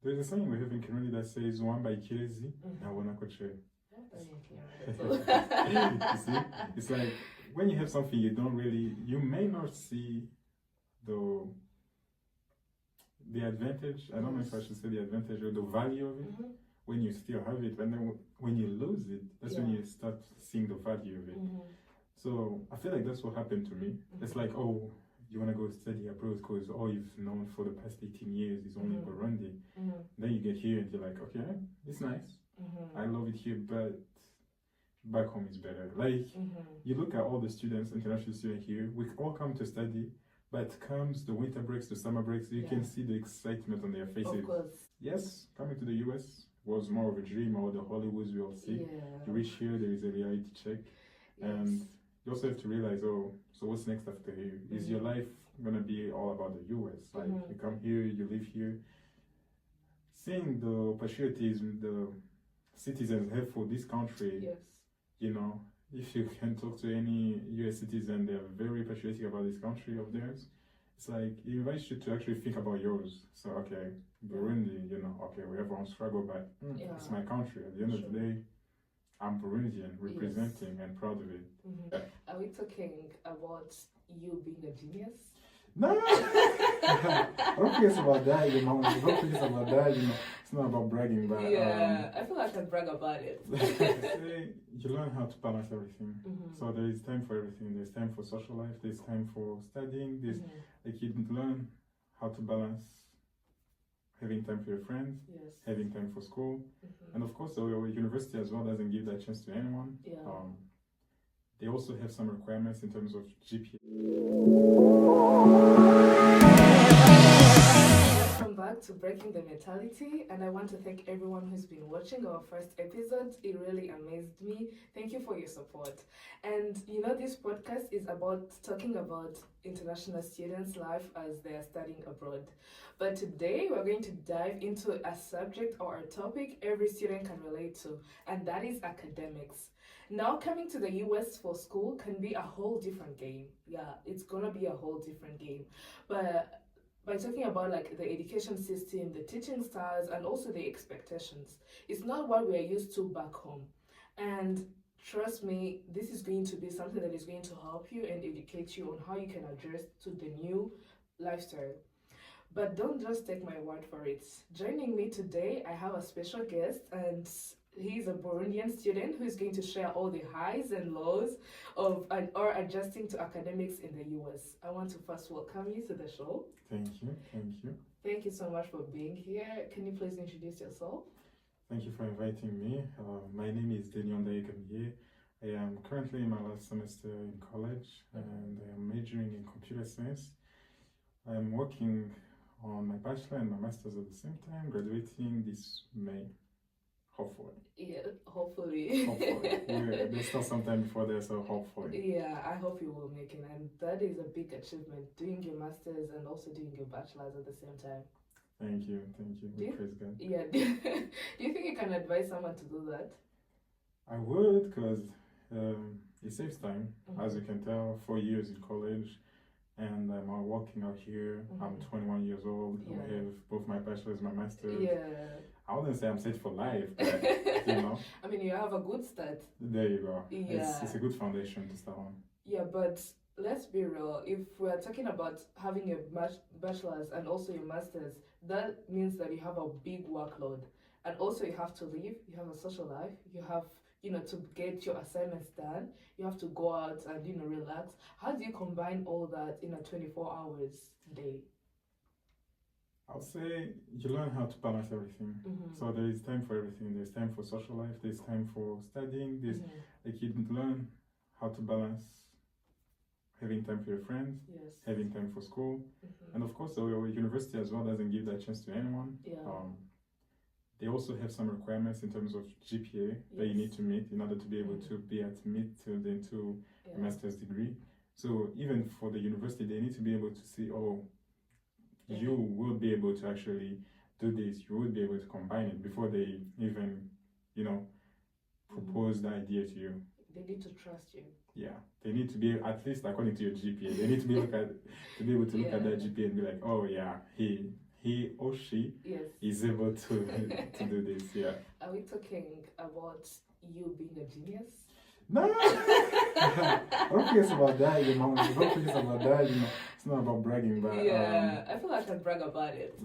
There's a saying we have in Kirundi that says one by kirezi, nabona ko chere. You see, it's like when you have something you may not see the advantage. I don't know if I should say the advantage or the value of it when you still have it, and then when you lose it, that's when you start seeing the value of it. So I feel like that's what happened to me. It's like, oh, you want to go study abroad because all you've known for the past 18 years is only Burundi. Then you get here and you're like, okay, it's nice. I love it here, but back home is better. Like, you look at all the students, international students here, we all come to study, but comes the winter breaks, the summer breaks, you can see the excitement on their faces. Of course. Yes, coming to the US was more of a dream, or the Hollywoods we all see. You reach here, there is a reality check. And you also have to realize, oh, so what's next after here? Is your life gonna be all about the US? Like, you come here, you live here. Seeing the patriotism the citizens have for this country, you know, if you can talk to any US citizen, they're very patriotic about this country of theirs. It's like, it invites you to actually think about yours. So, okay, Burundi, you know, okay, we have our own struggle, but it's my country. At the end of the day, I'm Burundian, representing and proud of it. Are we talking about you being a genius? No! I don't think it's about that, you know. I don't think it's about that, you know. It's not about bragging, but... I feel like I can brag about it. You learn how to balance everything. So there is time for everything. There's time for social life. There's time for studying. There's like, you learn how to balance having time for your friends, having time for school, and of course, the university as well doesn't give that chance to anyone. They also have some requirements in terms of GPA. Welcome back to Breaking the Mentality, and I want to thank everyone who's been watching our first episode. It really amazed me. Thank you for your support. And you know, this podcast is about talking about international students' life as they are studying abroad. But today we're going to dive into a subject or a topic every student can relate to, and that is academics. Now, coming to the US for school can be a whole different game. Yeah, it's gonna be a whole different game. But by talking about like the education system, the teaching styles, and also the expectations, it's not what we're used to back home. And trust me, this is going to be something that is going to help you and educate you on how you can adjust to the new lifestyle. But don't just take my word for it. Joining me today, I have a special guest, and he's a Burundian student who is going to share all the highs and lows of or adjusting to academics in the US. I want to first welcome you to the show. Thank you. Thank you so much for being here. Can you please introduce yourself? Thank you for inviting me. My name is Daniel Ndayegamiye. I am currently in my last semester in college, and I am majoring in computer science. I am working on my bachelor and my master's at the same time, graduating this May. Hopefully. Yeah, hopefully. There's still some time before there, so hopefully. Yeah, I hope you will make it. And that is a big achievement, doing your master's and also doing your bachelor's at the same time. Thank you. Praise God. Yeah. Do you think you can advise someone to do that? I would, because it saves time. As you can tell, 4 years in college, and I'm working out here. I'm 21 years old. I have both my bachelor's and my master's. I wouldn't say I'm set for life, but you know. I mean, you have a good start. There you go. Yeah. It's a good foundation to start on. Yeah, but let's be real. If we're talking about having a bachelor's and also your master's, that means that you have a big workload. And also you have to live, you have a social life, you have, to get your assignments done, you have to go out and, relax. How do you combine all that in a 24 hours day? I'll say you learn how to balance everything. So there is time for everything. There's time for social life. There's time for studying. There's like, you learn how to balance having time for your friends, having time for school, and of course, the university as well doesn't give that chance to anyone. They also have some requirements in terms of GPA that you need to meet in order to be able to be admitted into a master's degree. So even for the university, they need to be able to see, you will be able to actually do this. You will be able to combine it before they even, propose the idea to you. They need to trust you. Yeah, they need to be, at least according to your GPA, they need to be able to look at that GPA and be like, oh yeah, he he or she yes. is able to to do this. Yeah. Are we talking about you being a genius? No. I don't think it's about that, you know. I don't think it's about that, you know. It's not about bragging, but yeah, I feel like I can brag about it.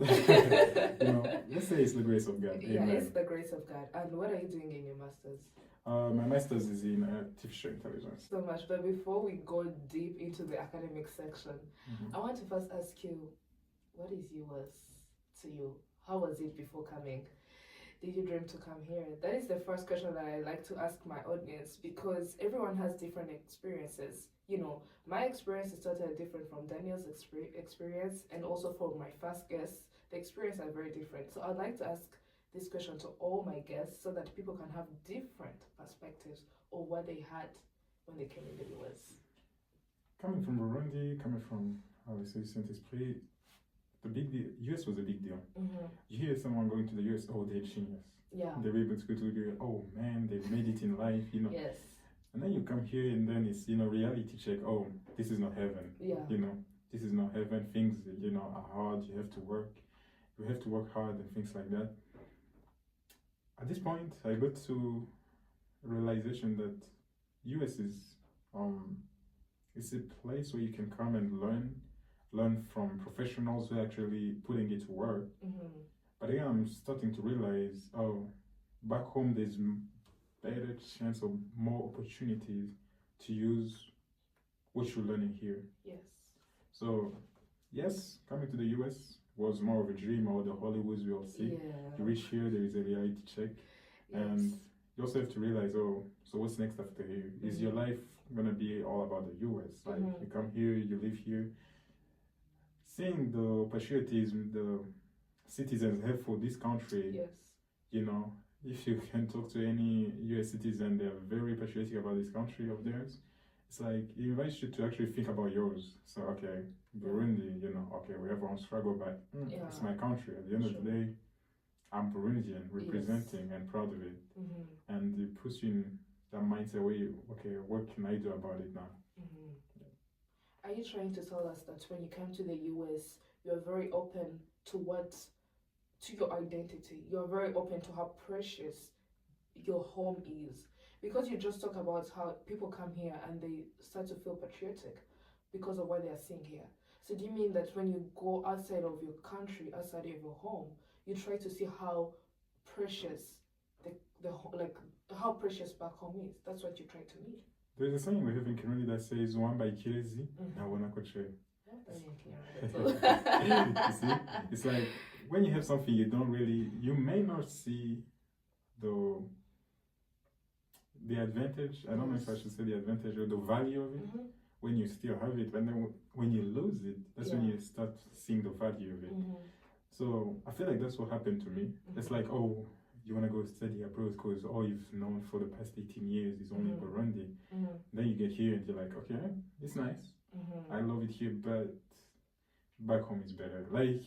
you know, let's say it's the grace of God. Yeah, Amen. it's the grace of God. And what are you doing in your master's? My master's is in artificial intelligence. So much, but before we go deep into the academic section, I want to first ask you, what is US to you? How was it before coming? Did you dream to come here? That is the first question that I like to ask my audience, because everyone has different experiences. You know, my experience is totally different from Daniel's experience, and also from my first guest. The experiences are very different. So I'd like to ask this question to all my guests so that people can have different perspectives of what they had when they came in the US. Coming from Burundi, coming from, how I say, Saint Esprit, the big deal, US was a big deal. You hear someone going to the US, oh, they're genius. Yeah. They were able to go to the, oh man, they've made it in life, you know. Yes. And then you come here and then it's, you know, reality check, oh, this is not heaven. Yeah. You know, this is not heaven. Things, you know, are hard. You have to work. You have to work hard and things like that. At this point, I got to a realization that US is it's a place where you can come and learn from professionals who are actually putting it to work. But again, I'm starting to realize, oh, back home there's better chance or more opportunities to use what you're learning here. Yes. So, yes, coming to the US was more of a dream, or the Hollywoods we all see. Yeah. You reach here, there is a reality check. Yes. And you also have to realize, oh, so what's next after here? Is your life gonna be all about the US? Like you come here, you live here, seeing the patriotism the citizens have for this country. Yes. You know, if you can talk to any US citizen, they're very patriotic about this country of theirs. It's like it invites you to actually think about yours. So okay, Burundi, you know, okay, we have our own struggle, but it's my country. At the end of the day, I'm Burundian, representing and proud of it. And it puts you in that mindset where you, okay, what can I do about it now? Are you trying to tell us that when you came to the US, you're very open to your identity? You're very open to how precious your home is? Because you just talk about how people come here and they start to feel patriotic because of what they are seeing here. So do you mean that when you go outside of your country, outside of your home, you try to see how precious how precious back home is? That's what you try to mean. There's a saying we have in Kirundi that says "One by Kirezi, na wana koche." You see, it's like when you have something you don't really, you may not see the advantage. I don't know if I should say the advantage or the value of it when you still have it, and then when you lose it, that's when you start seeing the value of it. So I feel like that's what happened to me. It's like, oh, you want to go study abroad because all you've known for the past 18 years is only Burundi. Then you get here and you're like, okay, it's nice. I love it here, but back home is better. Like,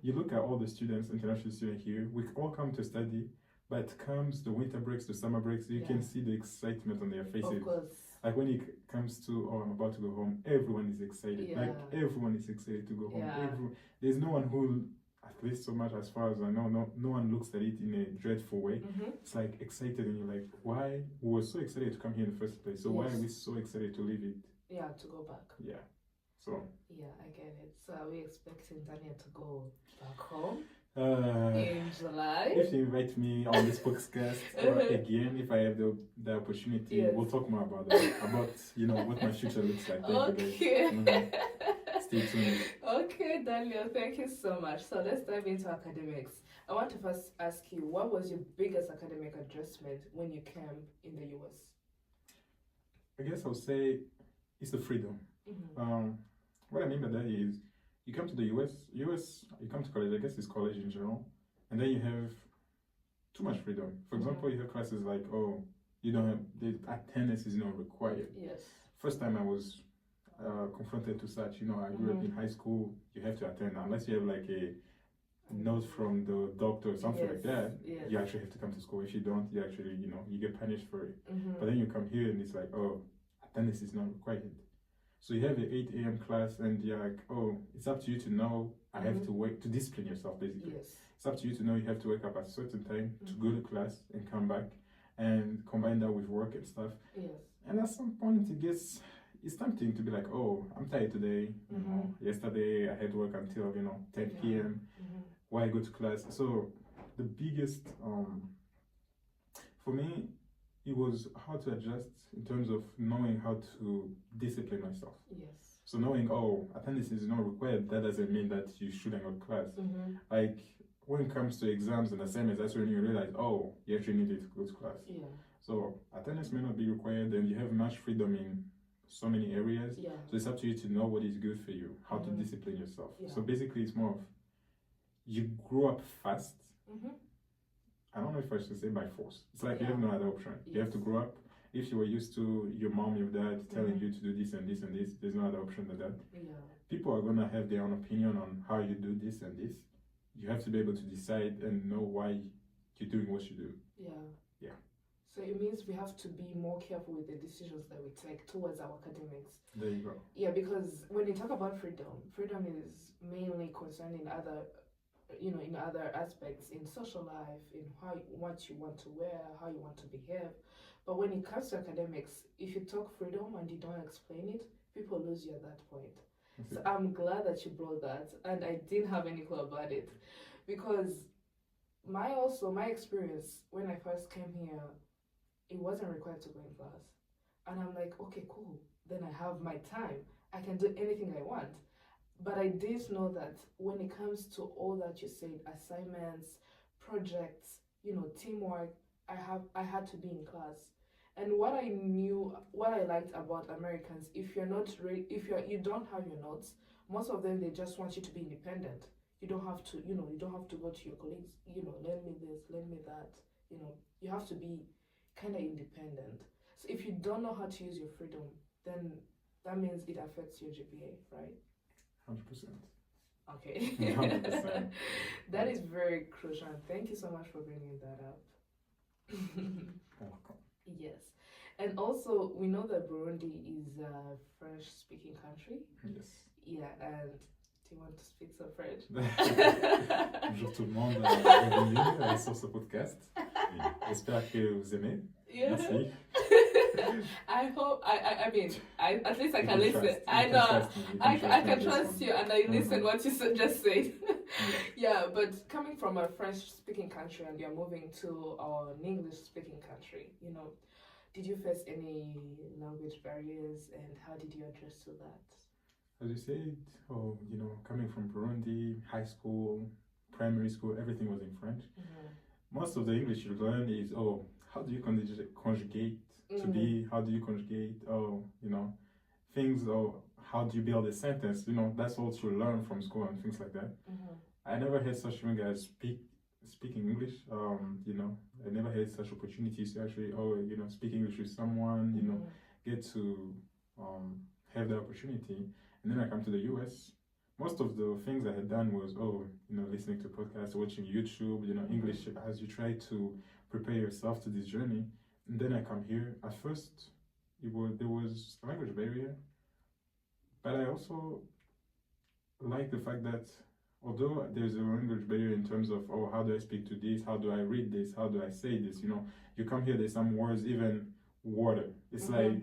you look at all the students, international students here, we all come to study, but comes the winter breaks, the summer breaks, you can see the excitement on their faces. Of course. Like when it comes to, oh, I'm about to go home, everyone is excited. Like, everyone is excited to go home. There's no one who, at least so much as far as I know, no one looks at it in a dreadful way. It's like excited, and you're like, why? We were so excited to come here in the first place, so why are we so excited to leave it? Yeah, to go back. Yeah. So. Yeah, I get it. So are we expecting Daniel to go back home in July? If you invite me on this podcast again, if I have the opportunity, we'll talk more about that. About, you know, what my future looks like. Stay tuned. Okay, Daniel, thank you so much. So let's dive into academics. I want to first ask you, what was your biggest academic adjustment when you came in the US? I guess I'll say it's the freedom. What I mean by that is, you come to the US, you come to college, I guess it's college in general, and then you have too much freedom. For example, you have classes like, oh, you don't have, the attendance is not required. Yes. First time I was confronted to such, you know, I grew up in high school, you have to attend, unless you have like a note from the doctor or something like that, you actually have to come to school. If you don't, you actually, you know, you get punished for it. But then you come here and it's like, oh, attendance is not required. So you have the 8 a.m. class, and you're like, oh, it's up to you to know. I have to wait to discipline yourself, basically. Yes. It's up to you to know you have to wake up at a certain time to go to class and come back, and combine that with work and stuff. Yes. And at some point, it's tempting to be like, oh, I'm tired today. You know, yesterday I had work until 10 p.m. Why go to class? So the biggest for me, it was hard to adjust in terms of knowing how to discipline myself. Yes. So knowing, oh, attendance is not required, that doesn't mean that you shouldn't go to class. Like when it comes to exams and assignments, that's when you realize, oh, you actually need to go to class. Yeah. So attendance may not be required, and you have much freedom in so many areas. Yeah. So it's up to you to know what is good for you, how to discipline yourself. Yeah. So basically, it's more of you grow up fast. I don't know if I should say by force. It's like you have no other option. You have to grow up. If you were used to your mom, your dad telling you to do this and this and this, there's no other option than that. Yeah. People are gonna have their own opinion on how you do this and this. You have to be able to decide and know why you're doing what you do. Yeah. Yeah. So it means we have to be more careful with the decisions that we take towards our academics. There you go. Yeah, because when you talk about freedom is mainly concerned in other, in other aspects, in social life, in what you want to wear, how you want to behave. But when it comes to academics, if you talk freedom and you don't explain it, people lose you at that point. So I'm glad that you brought that, and I didn't have any clue about it, because my experience when I first came here, it wasn't required to go in class, and I'm like, okay, cool. Then I have my time. I can do anything I want. But I did know that when it comes to all that you said, assignments, projects, teamwork, I had to be in class. And what I liked about Americans, if you don't have your notes, most of them, they just want you to be independent. You don't have to, you don't have to go to your colleagues, lend me this, lend me that. You have to be kind of independent. So if you don't know how to use your freedom, then that means it affects your GPA, right? 100%. Okay. 100%. That is very crucial. Thank you so much for bringing that up. Welcome. Yes. And also, we know that Burundi is a French-speaking country. Yes. Yeah, and do you want to speak some French? Bonjour tout le monde, bienvenue sur ce podcast. J'espère que vous aimez. Yeah. Merci. I hope, I mean, at least I can listen. Trust. I know, I can me trust you, and I listen what you just said. Yeah, but coming from a French-speaking country and you're moving to an English-speaking country, did you face any language barriers, and how did you address to that? As you said, coming from Burundi, high school, primary school, everything was in French. Most of the English you learn is, how do you conjugate to be, how do you conjugate, things, or how do you build a sentence, that's all you learn from school and things like that. I never had such thing as speaking English, I never had such opportunities to actually, speak English with someone, get to have the opportunity. And then I come to the US. Most of the things I had done was, listening to podcasts, watching YouTube, English as you try to prepare yourself to this journey. And then I come here. At first, there was a language barrier, but I also like the fact that although there's a language barrier in terms of, how do I speak to this? How do I read this? How do I say this? You come here, there's some words, even water. It's like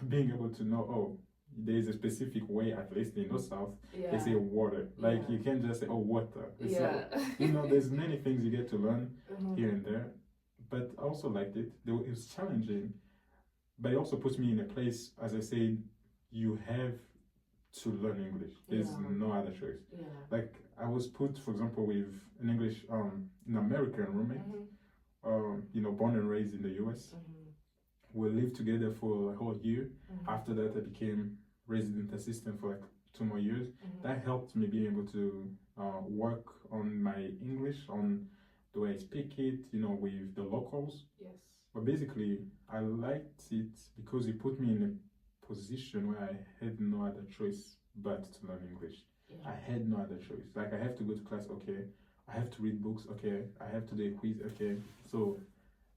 being able to know, there's a specific way, at least in the South, they say water. Like you can't just say, water. It's like, there's many things you get to learn here and there. But I also liked it. It was challenging, but it also puts me in a place, as I said, you have to learn English. There's no other choice. Like I was put, for example, with an English, an American roommate, born and raised in the US. We lived together for a whole year. After that, I became resident assistant for like 2 more years. That helped me be able to work on my English, on the way I speak it, with the locals. Yes. But basically, I liked it because it put me in a position where I had no other choice but to learn English. I had no other choice. Like I have to go to class, okay. I have to read books, okay. I have to do a quiz, okay. So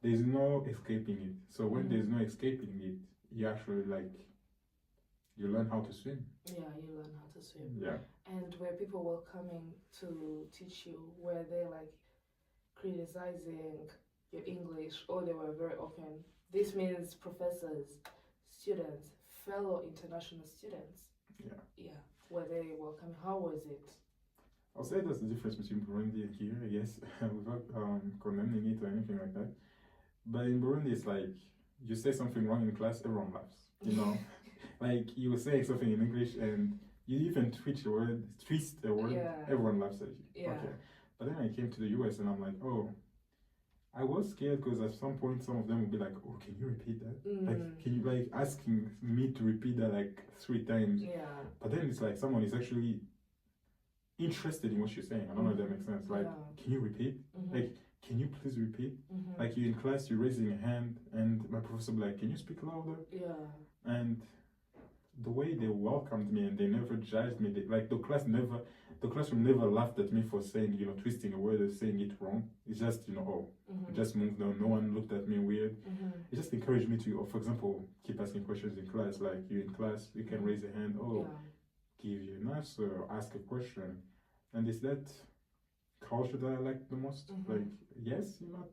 there's no escaping it. So when there's no escaping it, you actually you learn how to swim. Yeah, you learn how to swim. Yeah. And were people welcoming to teach you? Were they like criticizing your English, or they were very open? This means professors, students, fellow international students. Yeah. Yeah. Were they welcoming? How was it? I'll say there's a difference between Burundi and here, I guess, without condemning it or anything like that. But in Burundi, it's like you say something wrong in class, everyone laughs. You know, like you were saying something in English and you even twist a word, everyone laughs at you. Yeah. Okay. But then I came to the US and I'm like, oh, I was scared because at some point some of them would be like, oh, can you repeat that? Like, can you like asking me to repeat that like 3 times? Yeah. But then it's like someone is actually interested in what you're saying. I don't know if that makes sense. Like, can you repeat? Like, can you please repeat? Like, you're in class, you're raising a hand, and my professor will be like, can you speak louder? Yeah. And the way they welcomed me and they never judged me, like the classroom never laughed at me for saying, you know, twisting a word or saying it wrong. It's just, you know, oh, I just moved on. No one looked at me weird. It just encouraged me to, for example, keep asking questions in class. Like, you're in class, you can raise a hand. Oh. Yeah. Give you an answer or ask a question. And it's that culture that I like the most. Like, yes, you're not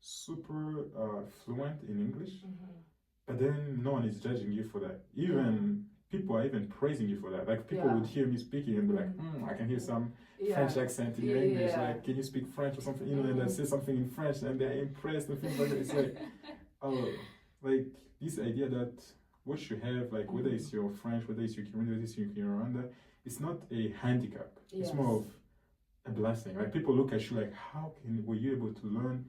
super fluent in English, but then no one is judging you for that. Even people are even praising you for that. Like, people would hear me speaking and be like, I can hear some French accent in your English. Like, can you speak French or something? You know, and I say something in French and they're impressed and things like that. It's like, oh, like this idea that what you have, like whether it's your French, whether it's your Kirundi, whether it's your Rwanda, it's not a handicap. It's more of a blessing. Like, people look at you like, how were you able to learn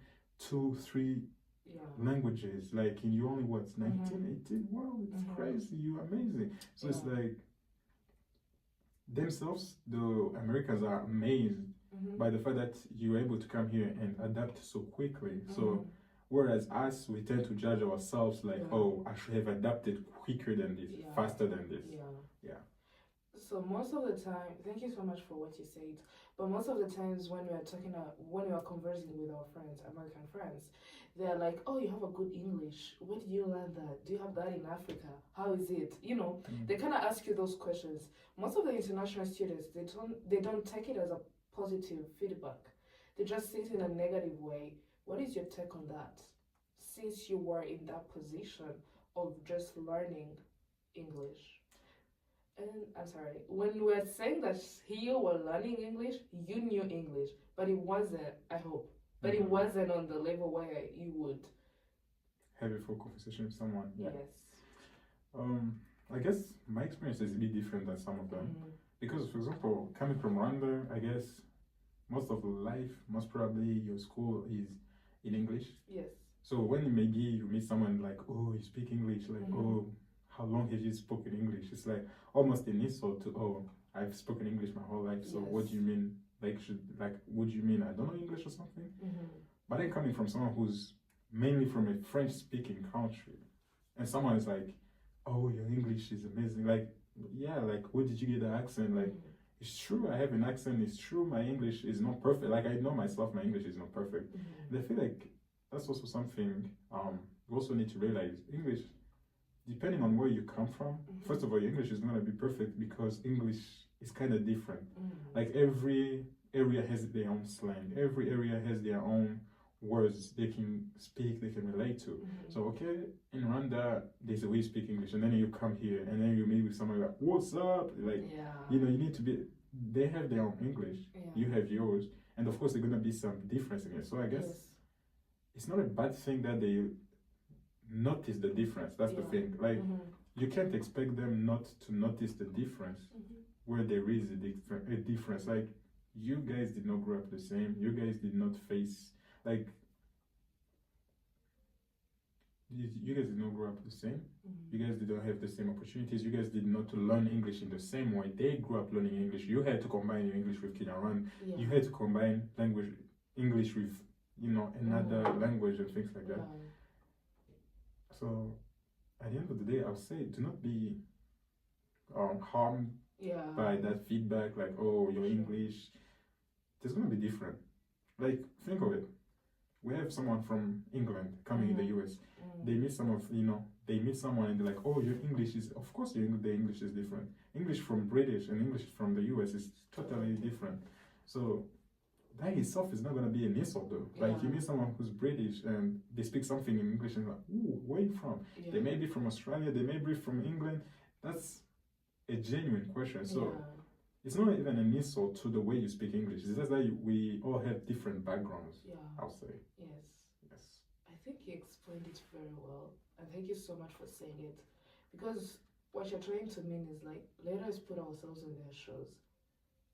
2, 3 languages? Like, in you only 19, 18? Wow, it's crazy. You're amazing. So it's like themselves, the Americans are amazed by the fact that you're able to come here and adapt so quickly. So whereas us, we tend to judge ourselves like, oh, I should have adapted quicker than this, faster than this. Yeah. So most of the time, thank you so much for what you said. But most of the times when we are conversing with our friends, American friends, they're like, oh, you have a good English. Where did you learn that? Do you have that in Africa? How is it? You know, they kind of ask you those questions. Most of the international students, they don't take it as a positive feedback. They just see it in a negative way. What is your take on that? Since you were in that position of just learning English. And I'm sorry, when we're saying that you were learning English, you knew English, but it wasn't, I hope, but it wasn't on the level where you would have a full conversation with someone. Yes. I guess my experience is a bit different than some of them. Because, for example, coming from Rwanda, I guess most of life, most probably your school is in English. Yes. So when maybe you meet someone like, oh, you speak English, like, oh, how long have you spoken English? It's like almost an insult to, oh, I've spoken English my whole life. So what do you mean? What do you mean? I don't know English or something? But then coming from someone who's mainly from a French-speaking country, and someone is like, oh, your English is amazing. Like, yeah, like, where did you get the accent? Like, it's true, I have an accent. It's true, my English is not perfect. Like, I know myself, my English is not perfect. And I feel like that's also something you also need to realize. English, depending on where you come from, first of all, your English is going to be perfect because English is kind of different. Like, every area has their own slang. Every area has their own words they can speak, they can relate to. So, okay, in Rwanda, there's a way you speak English, and then you come here, and then you meet with someone like, what's up? Like, you know, you need to be, they have their own English, you have yours, and of course, there's going to be some difference in it. So, I guess it's not a bad thing that they notice the difference. That's the thing. Like, you can't expect them not to notice the difference where there is a difference. Like, you guys did not grow up the same. You guys did not face, like, you guys did not grow up the same. You guys did not have the same opportunities. You guys did not learn English in the same way. They grew up learning English. You had to combine your English with Kenyan. You had to combine English with, you know, another language and things like that. So, at the end of the day, I'll say, do not be harmed by that feedback, like, oh, your English, it's going to be different. Like, think of it. we have someone from England coming in the US. They meet they meet someone and they're like, oh, your English is, of course, the English is different. English from British and English from the US is totally different. So that itself is not going to be an insult though. Like you meet someone who's British and they speak something in English and you're like, ooh, where are you from? They may be from Australia, they may be from England. That's a genuine question. So it's not even an insult to the way you speak English. It's just that we all have different backgrounds, I'll say. Yes. I think you explained it very well. And thank you so much for saying it. Because what you're trying to mean is like, let us put ourselves in their shoes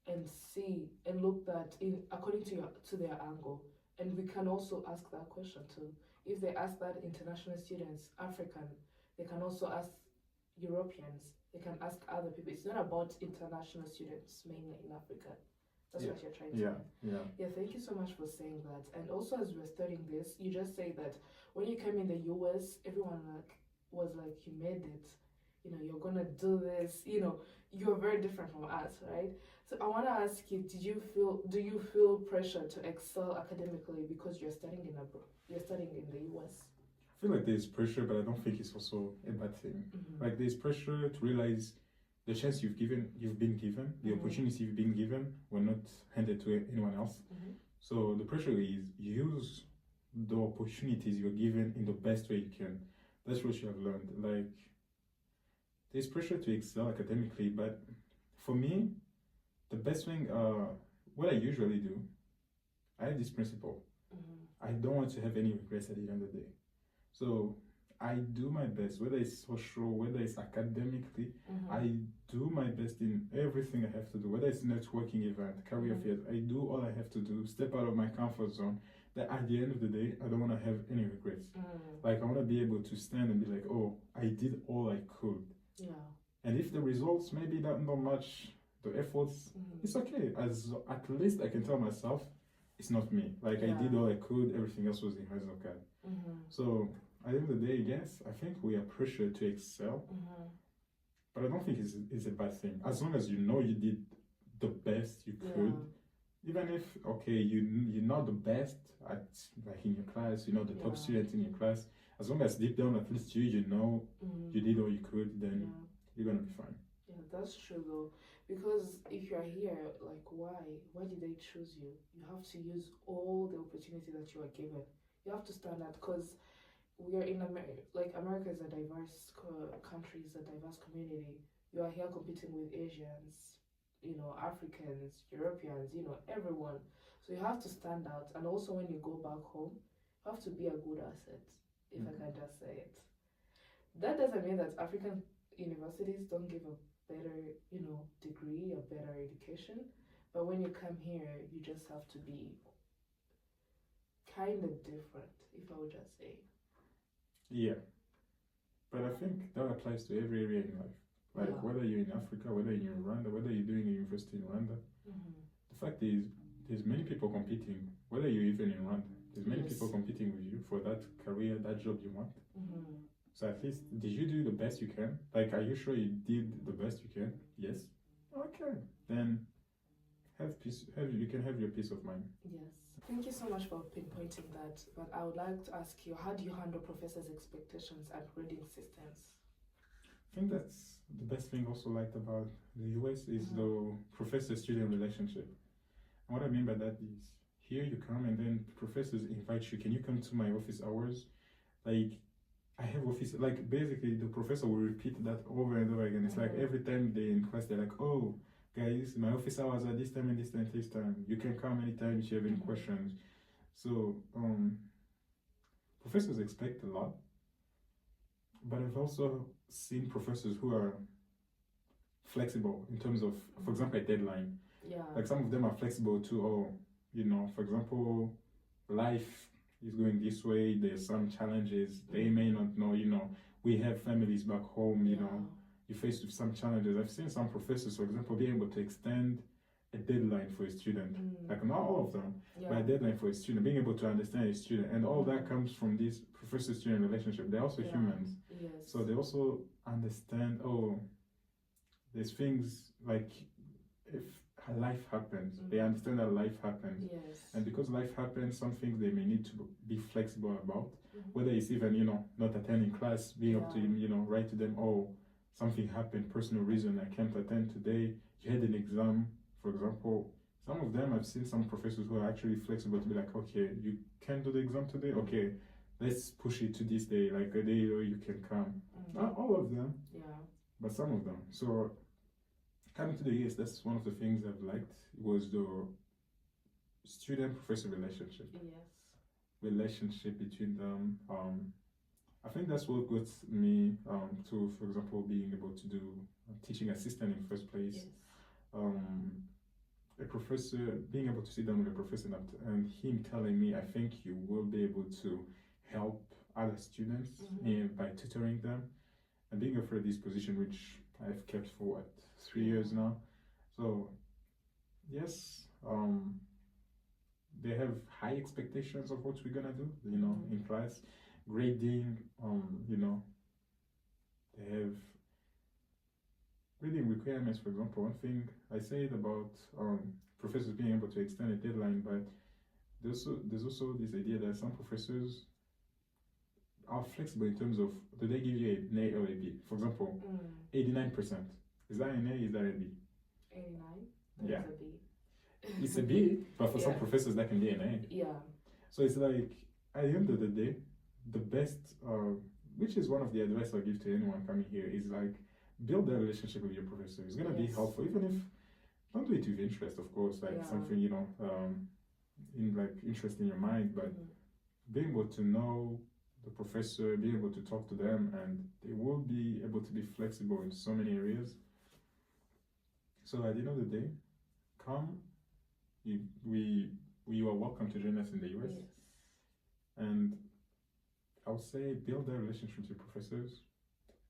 and see and look that according to their angle. And we can also ask that question too. If they ask that international students, African, they can also ask Europeans. They can ask other people. It's not about international students mainly in Africa. That's what you're trying to say. Yeah, thank you so much for saying that. And also as we're studying this, you just say that when you came in the US, everyone was like, you made it. You're gonna do this, you're very different from us, right? So I wanna ask you, do you feel pressure to excel academically because you're studying in the US? I feel like there's pressure, but I don't think it's also a bad thing. Like there's pressure to realize the chance you've been given, the opportunity you've been given were not handed to anyone else. So the pressure is use the opportunities you're given in the best way you can. That's what you have learned. Like there's pressure to excel academically, but for me, the best thing, what I usually do, I have this principle. I don't want to have any regrets at the end of the day. So I do my best, whether it's social, whether it's academically, I do my best in everything I have to do, whether it's networking event, career fairs, I do all I have to do, step out of my comfort zone, that at the end of the day, I don't want to have any regrets. Like I want to be able to stand and be like, oh, I did all I could. And if the results maybe not match the efforts, it's okay. As at least I can tell myself, it's not me. Like I did all I could, everything else was in hands of God. So at the end of the day, yes, I think we are pressured to excel, but I don't think it's a bad thing. As long as you know you did the best you could, even if you're not the best at like in your class, the top student in your class. As long as deep down at least you know you did all you could, then you're gonna be fine. Yeah, that's true though. Because if you're here, like why did they choose you? You have to use all the opportunity that you are given. You have to stand out because we are in America. Like America is a diverse country, is a diverse community. You are here competing with Asians, Africans, Europeans, everyone. So you have to stand out. And also when you go back home, you have to be a good asset, if I can just say it. That doesn't mean that African universities don't give a better, degree, a better education. But when you come here, you just have to be kind of different, if I would just say. Yeah. But I think that applies to every area in life. Like whether you're in Africa, whether you're in Rwanda, whether you're doing a university in Rwanda. The fact is, there's many people competing, whether you're even in Rwanda. There's many people competing with you for that career, that job you want. So at least, did you do the best you can? Like, are you sure you did the best you can? Yes. Okay. Then you can have your peace of mind. Yes. Thank you so much for pinpointing that. But I would like to ask you, how do you handle professors' expectations and grading systems? I think that's the best thing also liked about the US is the professor-student relationship. And what I mean by that is, here you come and then professors invite you, can you come to my office hours? Like, I have office, like basically the professor will repeat that over and over again. It's like every time they're in class, they're like, oh, guys, my office hours are this time and this time and this time. You can come anytime if you have any questions. So, professors expect a lot. But I've also seen professors who are flexible in terms of, for example, a deadline. Like some of them are flexible to, for example, life is going this way, there's some challenges, they may not know, we have families back home, you're faced with some challenges. I've seen some professors, for example, being able to extend a deadline for a student, like not all of them, but a deadline for a student, being able to understand a student, and all that comes from this professor-student relationship. They're also humans, so they also understand, there's things like, if life happens. They understand that life happens. Yes. And because life happens, some things they may need to be flexible about. Whether it's even, you know, not attending class, being able to, you know, write to them, oh, something happened, personal reason, I can't attend today. You had an exam, for example. Some of them, I've seen some professors who are actually flexible to be like, okay, you can't do the exam today? Okay, let's push it to this day, like a day where you can come. Not all of them, but some of them. So coming to the years, that's one of the things I've liked, was the student-professor relationship. Yes. Relationship between them. I think that's what got me to, for example, being able to do teaching assistant in the first place. Yes. A professor, being able to sit down with a professor and him telling me, I think you will be able to help other students by tutoring them, and being offered this position, which I've kept for what, 3 years now. So yes, they have high expectations of what we're gonna do, you know, in class, grading, you know, they have reading requirements, for example. One thing I said about professors being able to extend a deadline, but there's also this idea that some professors are flexible in terms of, do they give you an A or a B? For example, 89%. Is that an A? Is that a B? 89? Yeah. It's a B. It's a B, but for some professors that can be an A. Yeah. So it's like, at the end of the day, the best, which is one of the advice I give to anyone coming here, is like, build that relationship with your professor. It's gonna be helpful, even if, don't do it with interest, of course, like something, you know, in like interest in your mind, but being able to know the professor, being able to talk to them, and they will be able to be flexible in so many areas. So at the end of the day, come, you are welcome to join us in the US. Yes. And I would say build that relationship with your professors.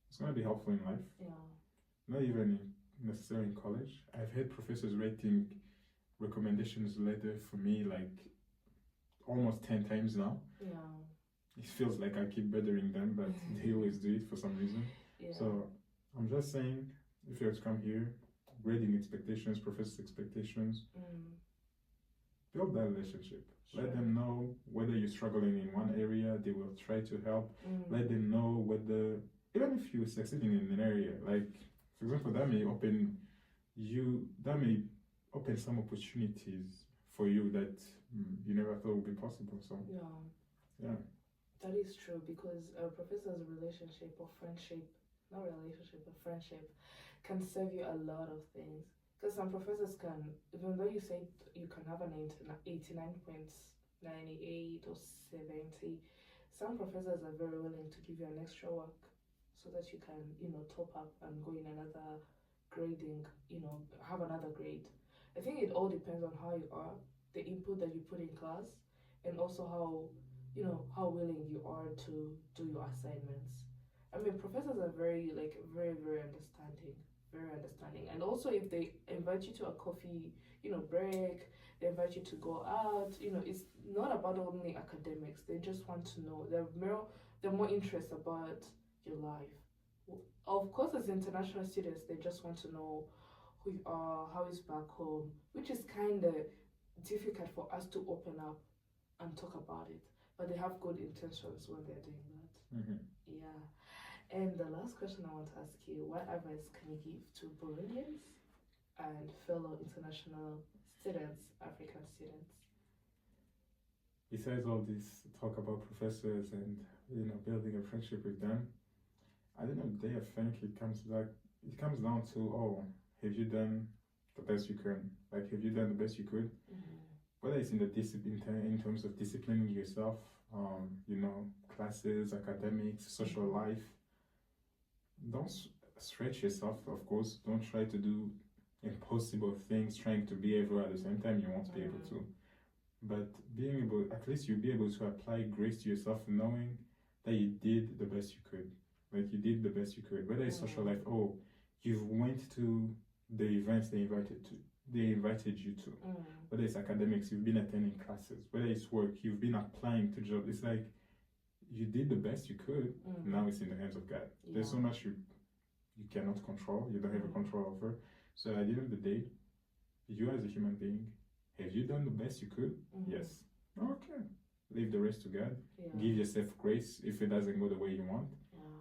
It's going to be helpful in life. Yeah. Not even necessarily in college. I've had professors writing recommendations letter for me like almost 10 times now. Yeah. It feels like I keep bothering them, but they always do it for some reason. Yeah. So I'm just saying, if you have to come here, grading expectations, professors' expectations, build that relationship. Sure. Let them know whether you're struggling in one area, they will try to help. Let them know whether, even if you're succeeding in an area, like, for example, that may open some opportunities for you that you never thought would be possible. So yeah. That is true, because a professor's relationship or friendship, not relationship, but friendship, can serve you a lot of things. Because some professors can, even though you say you can have an 89.98 or 70, some professors are very willing to give you an extra work so that you can, you know, top up and go in another grading, you know, have another grade. I think it all depends on how you are, the input that you put in class, and also how, you know, how willing you are to do your assignments. I mean, professors are very understanding. And also, if they invite you to a coffee, you know, break, they invite you to go out, you know, it's not about only academics. They just want to know. They're more interested about your life. Of course, as international students, they just want to know who you are, how is back home, which is kind of difficult for us to open up and talk about it. But they have good intentions when they're doing that. Yeah. And the last question I want to ask you, what advice can you give to Burundians and fellow international students, African students? Besides all this talk about professors and, you know, building a friendship with them, at the end of the day, I think it comes down to, oh, have you done the best you can? Like, have you done the best you could? Whether it's in the discipline, in terms of disciplining yourself, you know, classes, academics, social life. Don't stretch yourself, of course. Don't try to do impossible things, trying to be everywhere at the same time. You won't be able to. But being able, at least you'll be able to apply grace to yourself, knowing that you did the best you could. Like, you did the best you could. Whether it's social life, oh, you went to the events they invited you to. Whether it's academics, you've been attending classes. Whether it's work, you've been applying to jobs. It's like, you did the best you could. Now it's in the hands of God. There's so much you cannot control. You don't have a control over. So at the end of the day, you as a human being, have you done the best you could? Yes. Okay. Leave the rest to God. Yeah. Give yourself grace if it doesn't go the way you want. Yeah.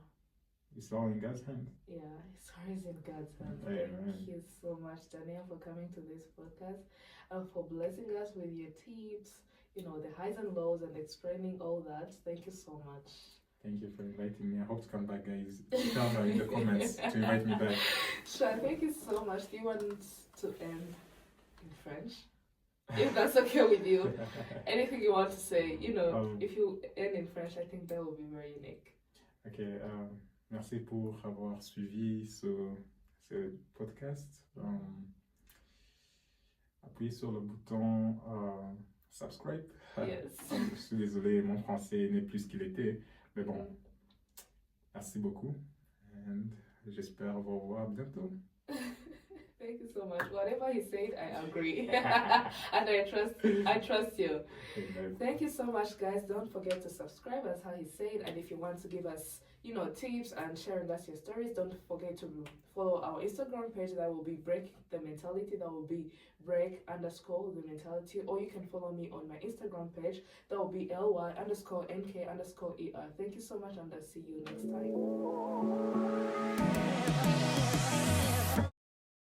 It's all in God's hand. Yeah, it's always in God's hands. Amen. Thank you so much, Daniel, for coming to this podcast and for blessing us with your tips, you know, the highs and lows and explaining all that. Thank you so much. Thank you for inviting me. I hope to come back, guys. Tell me in the comments to invite me back. Sure, thank you so much. Do you want to end in French? If that's okay with you. Anything you want to say, you know, if you end in French, I think that will be very unique. Ok, merci pour avoir suivi ce podcast. Appuyez sur le bouton subscribe. Yes. Je suis désolé, mon français n'est plus ce qu'il était. Mais bon, merci beaucoup. And j'espère vous revoir bientôt. Thank you so much. Whatever he said, I agree. And I trust you. Amen. Thank you so much, guys. Don't forget to subscribe, as how he said. And if you want to give us, you know, tips and sharing us your stories, don't forget to follow our Instagram page. That will be Break the Mentality. That will be break_the mentality. Or you can follow me on my Instagram page. That will be ly_nk_er. Thank you so much, and I'll see you next time.